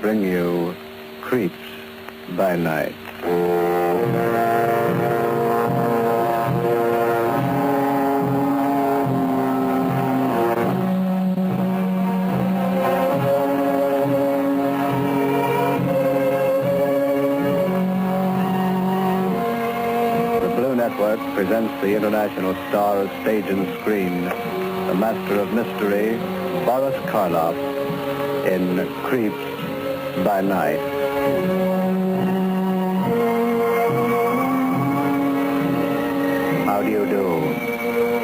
bring you Creeps by Night. Network presents the international star of stage and screen, the master of mystery, Boris Karloff, in Creeps by Night. How do you do?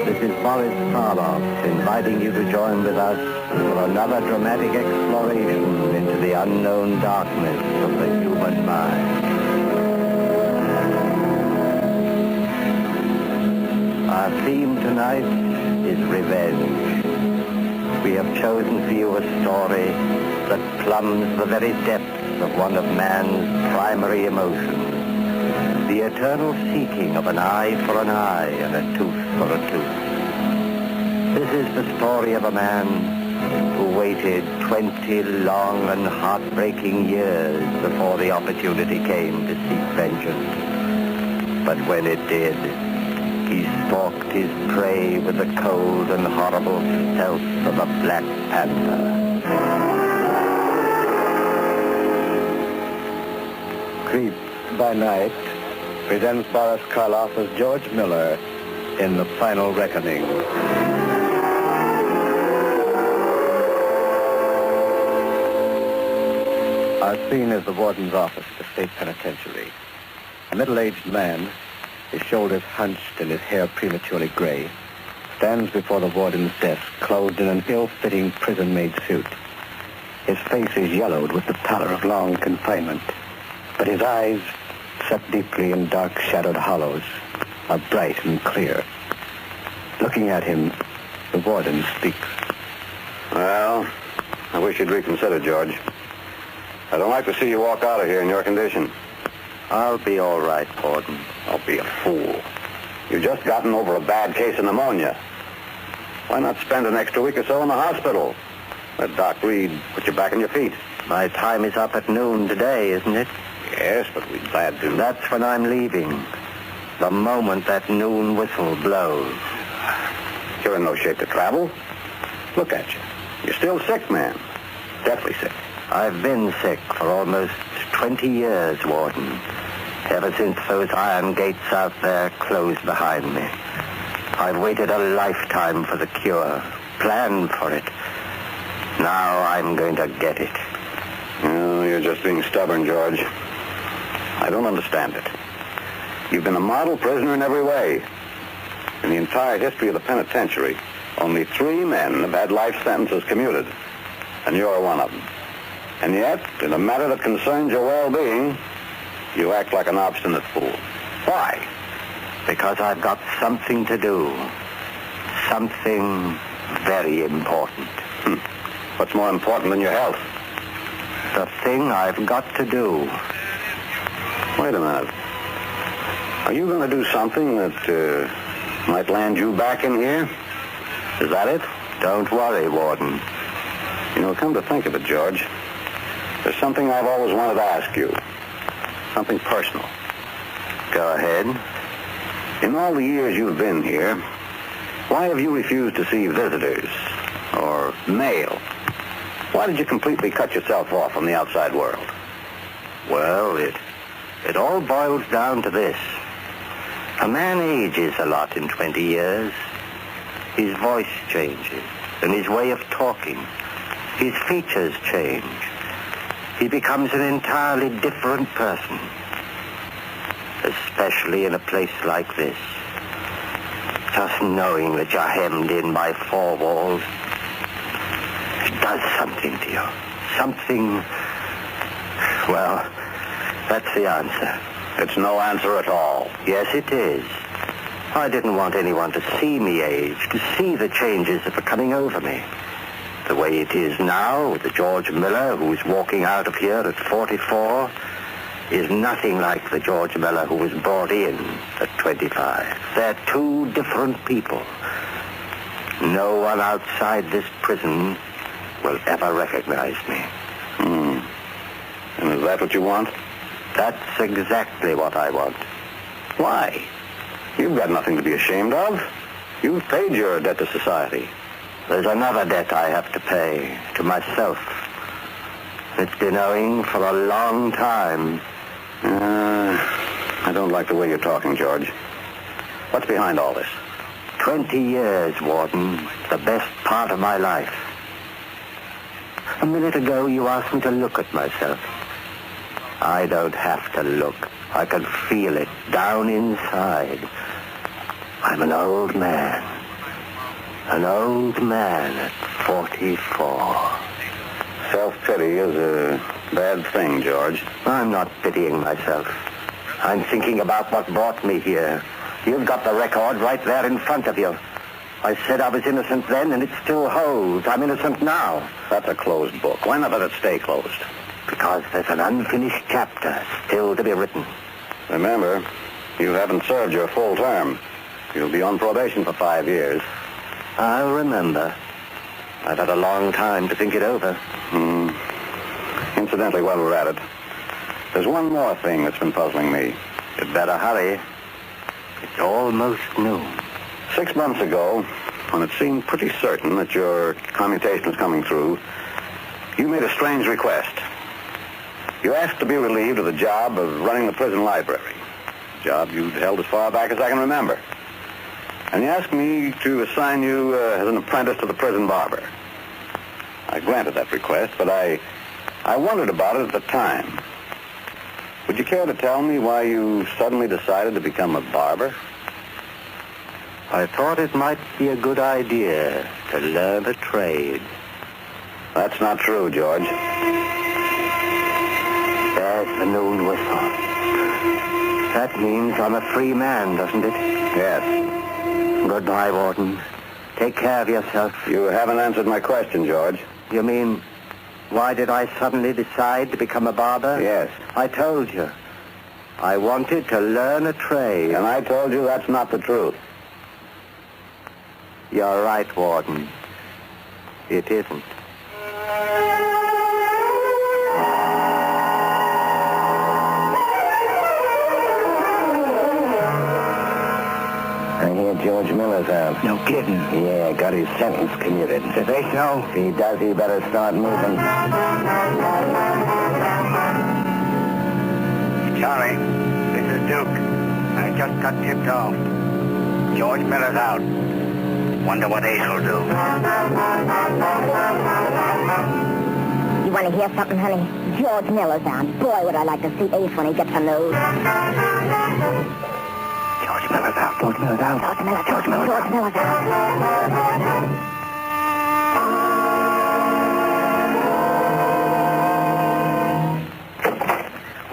This is Boris Karloff inviting you to join with us for another dramatic exploration into the unknown darkness of the human mind. Our theme tonight is revenge. We have chosen for you a story that plumbs the very depths of one of man's primary emotions, the eternal seeking of an eye for an eye and a tooth for a tooth. This is the story of a man who waited 20 long and heartbreaking years before the opportunity came to seek vengeance. But when it did, he stalked his prey with the cold and horrible stealth of a black panther. Creeps by Night presents Boris Karloff as George Miller in The Final Reckoning. Our scene is the warden's office at the state penitentiary. A middle-aged man, his shoulders hunched and his hair prematurely gray, stands before the warden's desk, clothed in an ill-fitting prison-made suit. His face is yellowed with the pallor of long confinement, but his eyes, set deeply in dark-shadowed hollows, are bright and clear. Looking at him, the warden speaks. Well, I wish you'd reconsider, George. I don't like to see you walk out of here in your condition. I'll be all right, Warden. Don't be a fool. You've just gotten over a bad case of pneumonia. Why not spend an extra week or so in the hospital? Let Doc Reed put you back on your feet. My time is up at noon today, isn't it? Yes, but we'd glad to. That's when I'm leaving. The moment that noon whistle blows. You're in no shape to travel. Look at you. You're still sick, man. Deathly sick. I've been sick for almost 20 years, Warden. Ever since those iron gates out there closed behind me. I've waited a lifetime for the cure, planned for it. Now I'm going to get it. Oh, you're just being stubborn, George. I don't understand it. You've been a model prisoner in every way. In the entire history of the penitentiary, only 3 men have had life sentences commuted, and you're one of them. And yet, in a matter that concerns your well-being, you act like an obstinate fool. Why? Because I've got something to do. Something very important. What's more important than your health? The thing I've got to do. Wait a minute. Are you going to do something that might land you back in here? Is that it? Don't worry, Warden. You know, come to think of it, George, there's something I've always wanted to ask you. Something personal. Go ahead. In all the years you've been here, why have you refused to see visitors or mail? Why did you completely cut yourself off from the outside world? Well, it all boils down to this. A man ages a lot in 20 years. His voice changes, and his way of talking. His features change. He becomes an entirely different person. Especially in a place like this. Just knowing that you're hemmed in by 4 walls, it does something to you. Something, well, that's the answer. It's no answer at all. Yes, it is. I didn't want anyone to see me age, to see the changes that were coming over me. The way it is now, with the George Miller who's walking out of here at 44, is nothing like the George Miller who was brought in at 25. They're 2 different people. No one outside this prison will ever recognize me. that what you want? That's exactly what I want. Why? You've got nothing to be ashamed of. You've paid your debt to society. There's another debt I have to pay to myself. It's been owing for a long time. I don't like the way you're talking, George. What's behind all this? 20 years, Warden. The best part of my life. A minute ago, you asked me to look at myself. I don't have to look. I can feel it down inside. I'm an old man. An old man at 44. Self-pity is a bad thing, George. I'm not pitying myself. I'm thinking about what brought me here. You've got the record right there in front of you. I said I was innocent then, and it still holds. I'm innocent now. That's a closed book. Why not let it stay closed? Because there's an unfinished chapter still to be written. Remember, you haven't served your full term. You'll be on probation for 5 years. I'll remember. I've had a long time to think it over. Incidentally, while we're at it, there's one more thing that's been puzzling me. You'd better hurry. It's almost noon. 6 months ago, when it seemed pretty certain that your commutation was coming through, you made a strange request. You asked to be relieved of the job of running the prison library, a job you'd held as far back as I can remember. And you asked me to assign you as an apprentice to the prison barber. I granted that request, but I wondered about it at the time. Would you care to tell me why you suddenly decided to become a barber? I thought it might be a good idea to learn a trade. That's not true, George. There's the noon whistle. That means I'm a free man, doesn't it? Yes. Goodbye, Warden. Take care of yourself. You haven't answered my question, George. You mean, why did I suddenly decide to become a barber? Yes. I told you. I wanted to learn a trade. And I told you that's not the truth. You're right, Warden. It isn't. I hear George Miller's out. No kidding. Yeah, got his sentence commuted. Did they so? If he does, he better start moving. Charlie, this is Duke. I just got tipped off. George Miller's out. Wonder what Ace will do. You want to hear something, honey? George Miller's out. Boy, would I like to see Ace when he gets a nose. George Miller's out. George Miller's out. George Miller's out. George Miller's out.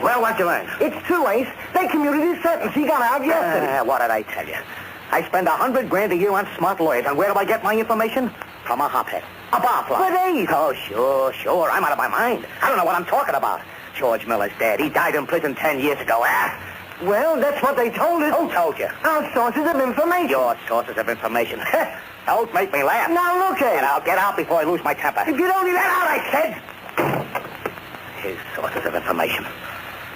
Well, what'd you learn? It's true, Ace. They commuted his sentence. He got out yesterday. What did I tell you? I spend $100 grand a year on smart lawyers, and where do I get my information? From a hophead. A barfly. But Ace... Oh, sure. I'm out of my mind. I don't know what I'm talking about. George Miller's dead. He died in prison 10 years ago, Well, that's what they told us. Who told you? Our sources of information. Your sources of information. Don't make me laugh. Now look at And I'll get out before I lose my temper. If you don't Get out, I said! His sources of information.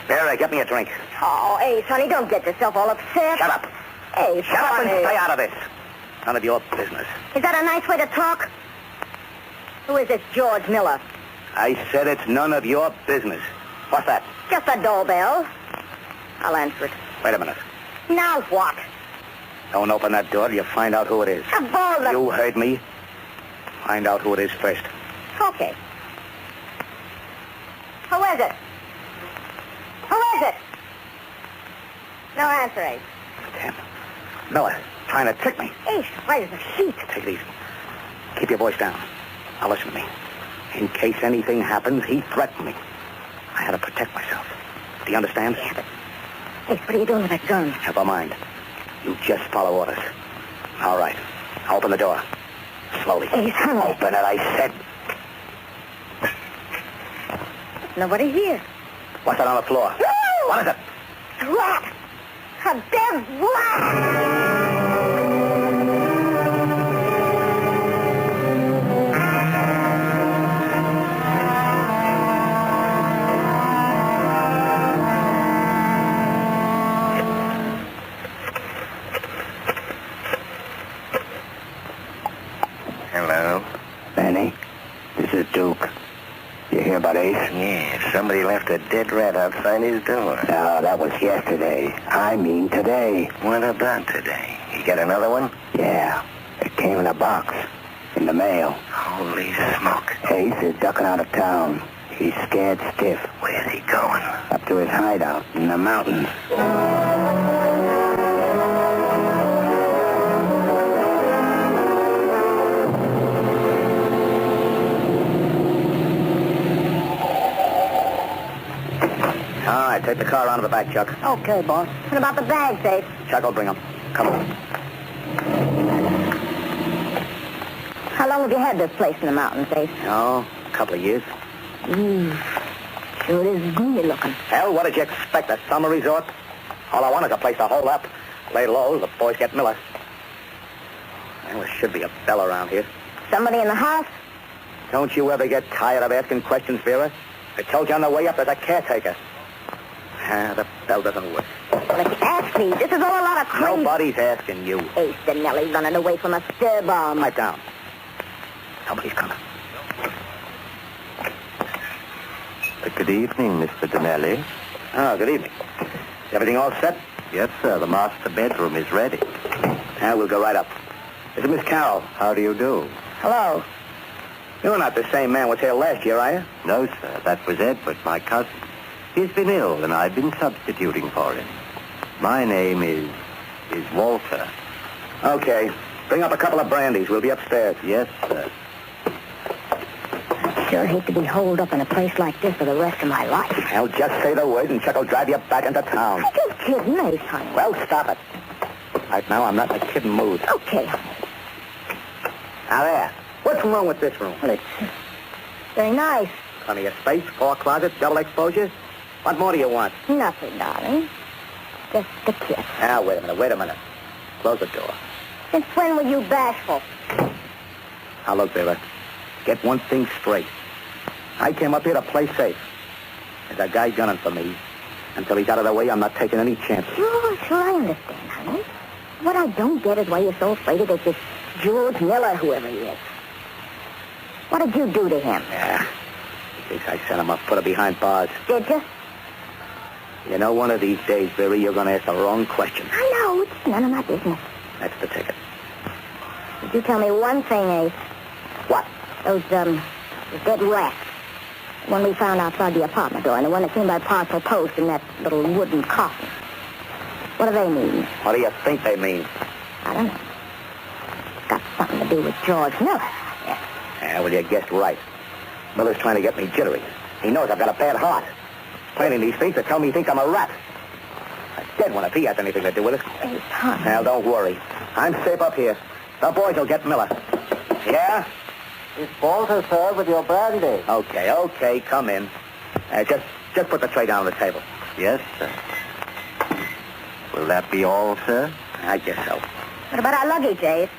Vera, get me a drink. Oh, Ace, honey, don't get yourself all upset. Shut up. Ace, Shut up and honey. stay out of this. None of your business. Is that a nice way to talk? Who is this George Miller? I said it's none of your business. What's that? Just a doorbell. I'll answer it. Wait a minute. Now what? Don't open that door till you find out who it is. Of all the... You heard me. Find out who it is first. Okay. Who is it? Who is it? No answer, Ace. Damn. Miller, trying to trick me. Ace, why is the sheet? Take it easy. Keep your voice down. Now listen to me. In case anything happens, he threatened me. I had to protect myself. Do you understand? Yeah, but... Ace, what are you doing with that gun? Never mind. You just follow orders. All right. Open the door. Slowly. Ace, honey. Open it, I said. Nobody here. What's that on the floor? No! What is it? Rat! A dead rat! left a dead rat outside his door. No, that was yesterday. I mean today. What about today? You get another one? Yeah, it came in a box. In the mail. Holy smoke. Ace is ducking out of town. He's scared stiff. Where's he going? Up to his hideout in the mountains. All right, take the car around to the back, Chuck. Okay, boss. What about the bags, Ace? Chuck will bring them. Come on. How long have you had this place in the mountains, Ace? Oh, a couple of years. Sure is gloomy looking. Hell, what did you expect? A summer resort? All I want is a place to hole up. Lay low, the boys get Miller. Well, there should be a bell around here. Somebody in the house? Don't you ever get tired of asking questions, Vera? I told you on the way up there's a caretaker. The bell doesn't work. Well, if you ask me, this is all a lot of crazy... Nobody's asking you. Ace Dinelli running away from a stir bomb. Pipe down. Somebody's coming. Good evening, Mr. Dinelli. Oh, good evening. Is everything all set? Yes, sir. The master bedroom is ready. We'll go right up. This is Miss Carroll. How do you do? Hello. You're not the same man was here last year, are you? No, sir. That was Edward, my cousin. He's been ill, and I've been substituting for him. My name is Walter. Okay. Bring up a couple of brandies. We'll be upstairs. Yes, sir. I sure hate to be holed up in a place like this for the rest of my life. Hell, just say the word and Chuck will drive you back into town. I'm just kidding, Ace, honey. Well, stop it. Right now, I'm not in a kidding mood. Okay, honey. Now there. What's wrong with this room? Well, it's very nice. Plenty of space, 4 closets, double exposures. What more do you want? Nothing, darling. Just a kiss. Now, wait a minute. Close the door. Since when were you bashful? Now, look, Vera. Get one thing straight. I came up here to play safe. There's a guy gunning for me. Until he's out of the way, I'm not taking any chances. Sure, I understand, honey. What I don't get is why you're so afraid of this George Miller, whoever he is. What did you do to him? Yeah. In case I sent him up, put him behind bars. Did you? You know, one of these days, Vera, you're going to ask the wrong question. I know. It's none of my business. That's the ticket. Did you tell me one thing, Ace? What? Those dead rats. The one we found outside the apartment door, and the one that came by parcel post in that little wooden coffin. What do they mean? What do you think they mean? I don't know. It's got something to do with George Miller. Yeah, well, you guessed right. Miller's trying to get me jittery. He knows I've got a bad heart. Planning these things to tell me he thinks I'm a rat. A dead one if he has anything to do with it. Ace, honey. Now, don't worry. I'm safe up here. The boys will get Miller. Yeah? It's Walter, sir, with your brandy. Okay, come in. Just put the tray down on the table. Yes, sir. Will that be all, sir? I guess so. What about our luggage, Ace?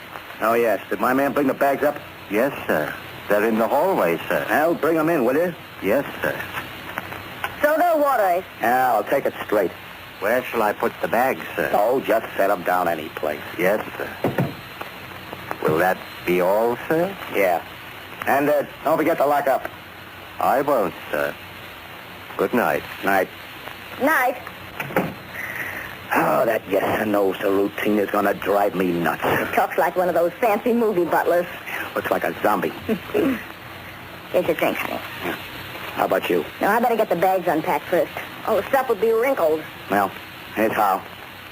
Oh, yes. Did my man bring the bags up? Yes, sir. They're in the hallway, sir. Well, bring them in, will you? Yes, sir. Soda or water, Ace? Yeah, I'll take it straight. Where shall I put the bags, sir? Oh, just set them down any place. Yes, sir. Will that be all, sir? Yeah. And don't forget to lock up. I won't, sir. Good night. Night. Night. Oh, that yes and no, sir, routine is going to drive me nuts. Talks like one of those fancy movie butlers. Looks like a zombie. Here's your drink, honey. Yeah. How about you? Now, I better get the bags unpacked first. All the stuff would be wrinkled. Well, here's how.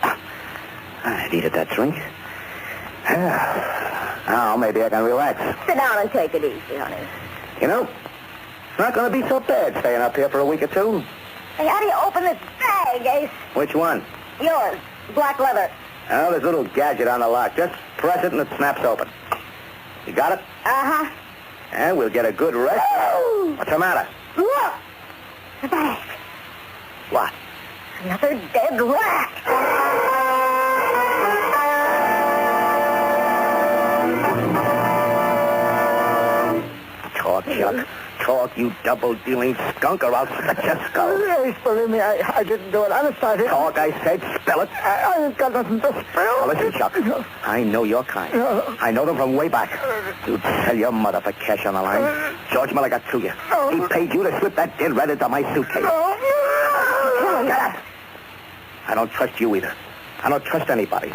I needed that drink. Now, maybe I can relax. Sit down and take it easy, honey. You know, it's not going to be so bad staying up here for a week or two. Hey, how do you open this bag, Ace? Which one? Yours. Black leather. Oh, there's a little gadget on the lock. Just press it and it snaps open. You got it? Uh-huh. And we'll get a good rest. Oh! What's the matter? Look! The bag. What? Another dead rat. Talk, Chuck. Talk. you double-dealing skunk, or I'll cut your skull. Please believe me, I didn't do it. Honest, I didn't. Talk, I said. Spell it. I ain't got nothing to spill. Now, listen, Chuck. I know your kind. I know them from way back. You tell your mother for cash on the line. George Miller got to you. He paid you to slip that dead rat into my suitcase. Get up! I don't trust you either. I don't trust anybody.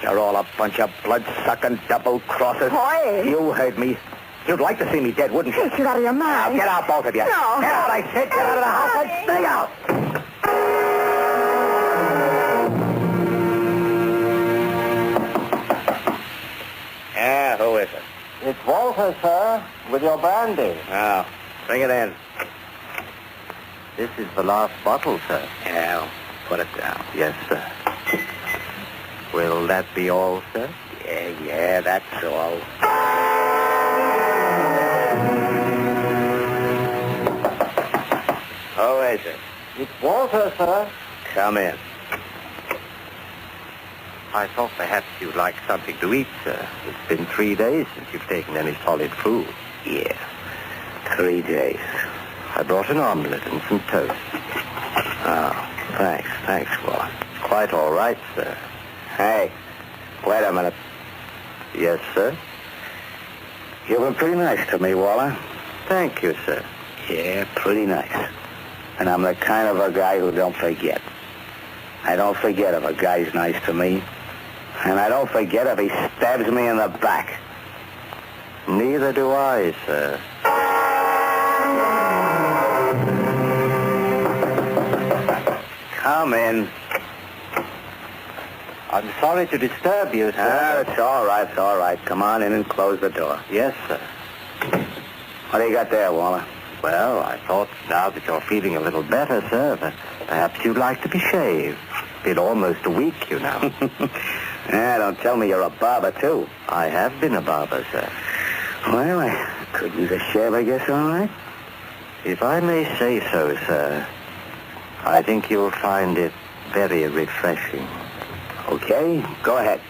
You're all a bunch of blood-sucking double-crossers. Boy. You heard me. You'd like to see me dead, wouldn't you? Get you out of your mind. Now, get out, both of you. No. Get out, I said. Get out of the house and stay out. Yeah, who is it? It's Walter, sir, with your brandy. Oh, bring it in. This is the last bottle, sir. Yeah, put it down. Yes, sir. Will that be all, sir? Yeah, that's all. Who is it? It's Walter, sir. Come in. I thought perhaps you'd like something to eat, sir. It's been 3 days since you've taken any solid food. Yeah, 3 days. I brought an omelet and some toast. Oh, thanks. Thanks, Waller. Quite all right, sir. Hey, wait a minute. Yes, sir. You've been pretty nice to me, Waller. Thank you, sir. Yeah, pretty nice. And I'm the kind of a guy who don't forget. I don't forget if a guy's nice to me. And I don't forget if he stabs me in the back. Neither do I, sir. Come in. I'm sorry to disturb you, sir. It's all right. Come on in and close the door. Yes, sir. What do you got there, Waller? Well, I thought now that you're feeling a little better, sir, that perhaps you'd like to be shaved. Been almost a week, you know. Yeah, don't tell me you're a barber, too. I have been a barber, sir. Well, I could use a shave, I guess, all right. If I may say so, sir, I think you'll find it very refreshing. Okay, go ahead.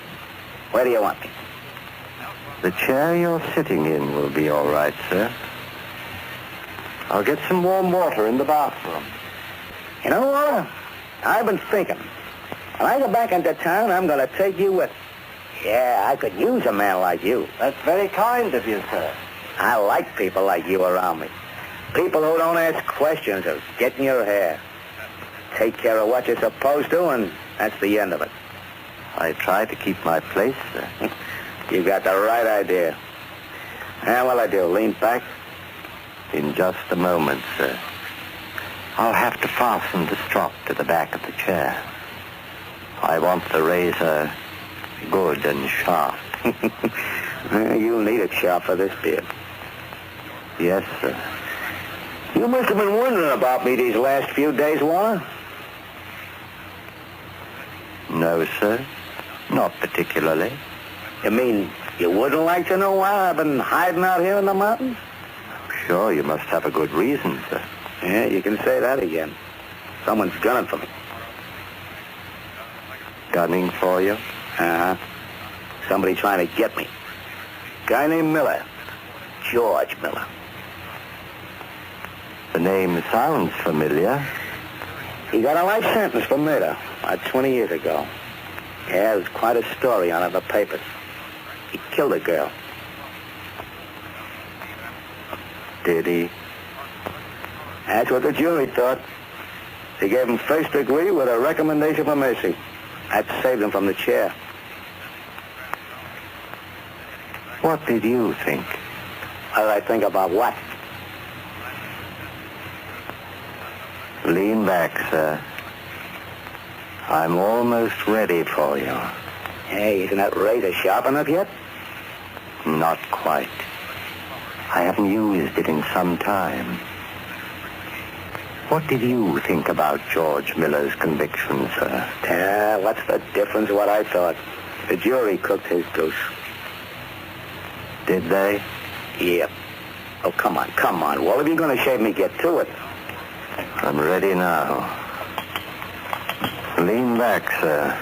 Where do you want me? The chair you're sitting in will be all right, sir. I'll get some warm water in the bathroom. You know, Waller, I've been thinking. When I go back into town, I'm going to take you with me. Yeah, I could use a man like you. That's very kind of you, sir. I like people like you around me. People who don't ask questions or get in your hair. Take care of what you're supposed to, and that's the end of it. I try to keep my place, sir. You got the right idea. And what'll I do, lean back? In just a moment, sir. I'll have to fasten the strop to the back of the chair. I want the razor good and sharp. You'll need it sharp for this beard. Yes, sir. You must have been wondering about me these last few days, Waller. No, sir. Not particularly. You mean you wouldn't like to know why I've been hiding out here in the mountains? Sure, you must have a good reason, sir. Yeah, you can say that again. Someone's gunning for me. Gunning for you? Uh-huh. Somebody trying to get me. Guy named Miller. George Miller. The name sounds familiar. He got a life sentence for murder about 20 years ago. Yeah, there's quite a story on it in the papers. He killed a girl. Did he? That's what the jury thought. They gave him first degree with a recommendation for mercy. That saved him from the chair. What did you think? What did I think about what? Lean back, sir. I'm almost ready for you. Hey, isn't that razor sharp enough yet? Not quite. I haven't used it in some time. What did you think about George Miller's conviction, sir? Yeah, what's the difference what I thought? The jury cooked his goose. Did they? Yep. Oh, come on. Well, if you're going to shave me, get to it. I'm ready now. Lean back, sir.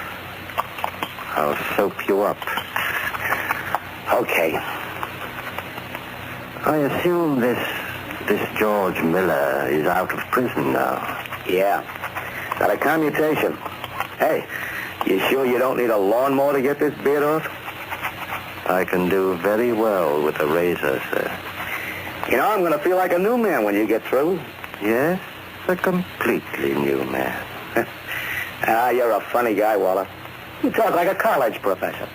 I'll soap you up. Okay. I assume this this George Miller is out of prison now. Yeah. Got a commutation. Hey, you sure you don't need a lawnmower to get this beard off? I can do very well with a razor, sir. You know, I'm going to feel like a new man when you get through. Yes, a completely new man. You're a funny guy, Waller. You talk like a college professor.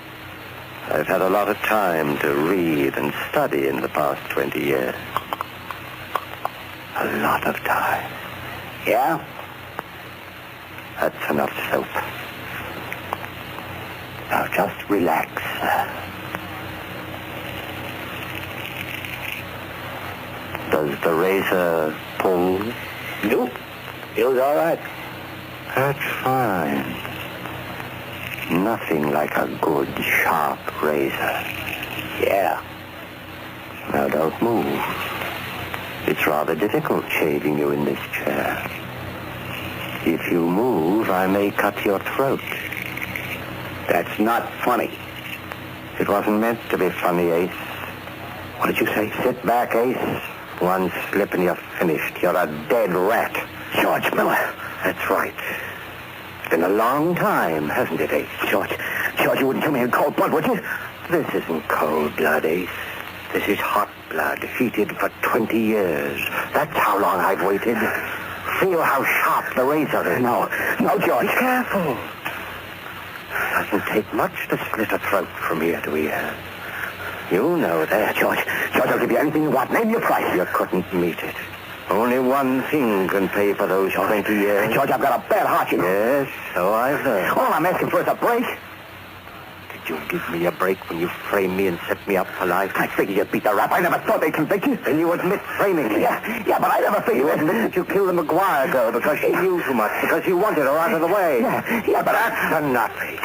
I've had a lot of time to read and study in the past 20 years. A lot of time. Yeah? That's enough soap. Now just relax. Does the razor pull? Nope. Feels all right. That's fine. Nothing like a good, sharp razor. Yeah. Now don't move. It's rather difficult shaving you in this chair. If you move, I may cut your throat. That's not funny. It wasn't meant to be funny, Ace. What did you say? Sit back, Ace. One slip and you're finished. You're a dead rat. George Miller. That's right. It's been a long time, hasn't it, Ace? George, you wouldn't kill me in cold blood, would you? This isn't cold blood, Ace. This is hot blood, heated for 20 years. That's how long I've waited. Feel how sharp the razor is. No, George. Be careful. Doesn't take much to slit a throat from ear to ear. You know that. George, I'll give you anything you want. Name your price. You couldn't meet it. Only one thing can pay for those 20 years. George, I've got a bad heart, you know. Yes, so I've heard. All I'm asking for is a break. Did you give me a break when you framed me and set me up for life? I figured you'd beat the rap. I never thought they'd convict you. Then you admit framing me. Yeah, but I never figured... You admit that you killed the McGuire girl because she knew too much, because you wanted her out of the way. Yeah, but that's enough, Ace.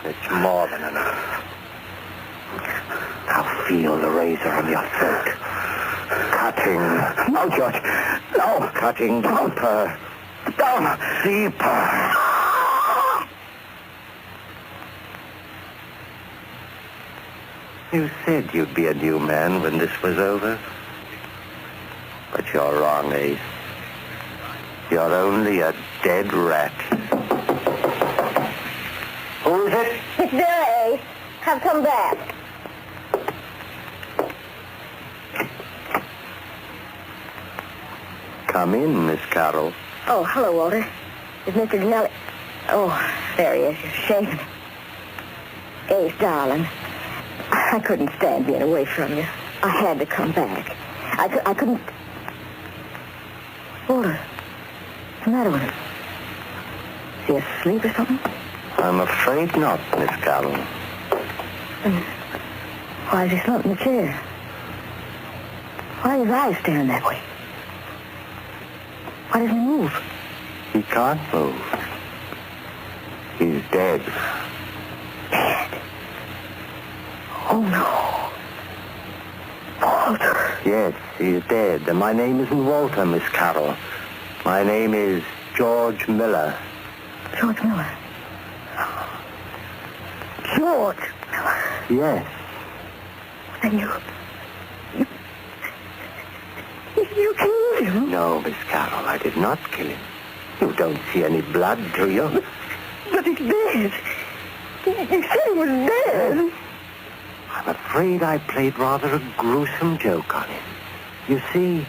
It's more than enough. Now feel the razor on your throat. Cutting. No, George. No. Cutting deeper. Down. Deeper. You said you'd be a new man when this was over. But you're wrong, Ace. You're only a dead rat. Who is it? It's there, Ace. Have come back. Come in, Miss Carroll. Oh, hello, Walter. Is Mr. Denelli... Oh, there he is. You're shaving. Ace, darling. I couldn't stand being away from you. I had to come back. I couldn't... Walter, what's the matter with him? Is he asleep or something? I'm afraid not, Miss Carroll. Why is he slumped in the chair? Why are his eyes staring that way? Why doesn't he move? He can't move. He's dead. Dead? Oh, no. Walter. Yes, he's dead. And my name isn't Walter, Miss Carroll. My name is George Miller. George Miller. George Miller. Yes. Then you killed him? No, Miss Carroll, I did not kill him. You don't see any blood, do you? But he's dead. You said he was dead. I'm afraid I played rather a gruesome joke on him. You see,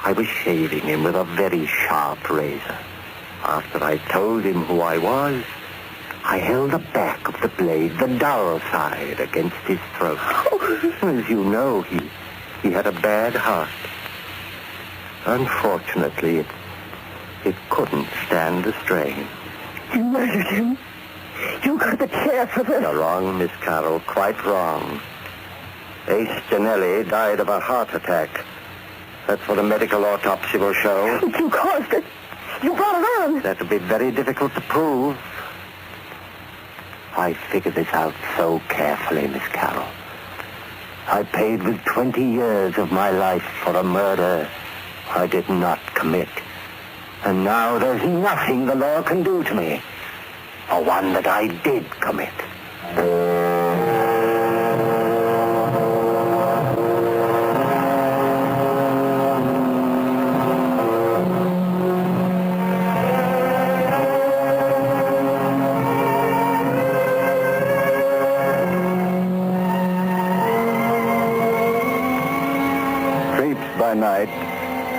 I was shaving him with a very sharp razor. After I told him who I was, I held the back of the blade, the dull side, against his throat. As you know, he had a bad heart. Unfortunately, it couldn't stand the strain. You murdered him. You got the chair for this. You're wrong, Miss Carroll, quite wrong. Ace Janelli died of a heart attack. That's what a medical autopsy will show. But you caused it. You brought it on. That'll be very difficult to prove. I figured this out so carefully, Miss Carroll. I paid with 20 years of my life for a murder I did not commit. And now there's nothing the law can do to me for one that I did commit.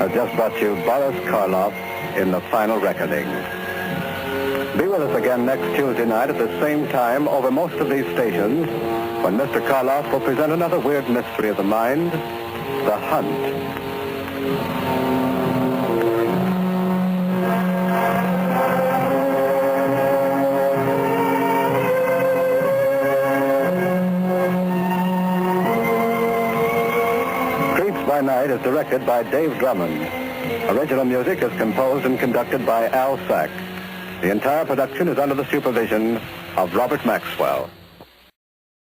has just brought you Boris Karloff in The Final Reckoning. Be with us again next Tuesday night at the same time over most of these stations when Mr. Karloff will present another weird mystery of the mind, The Hunt. By Night is directed by Dave Drummond. Original music is composed and conducted by Al Sack. The entire production is under the supervision of Robert Maxwell.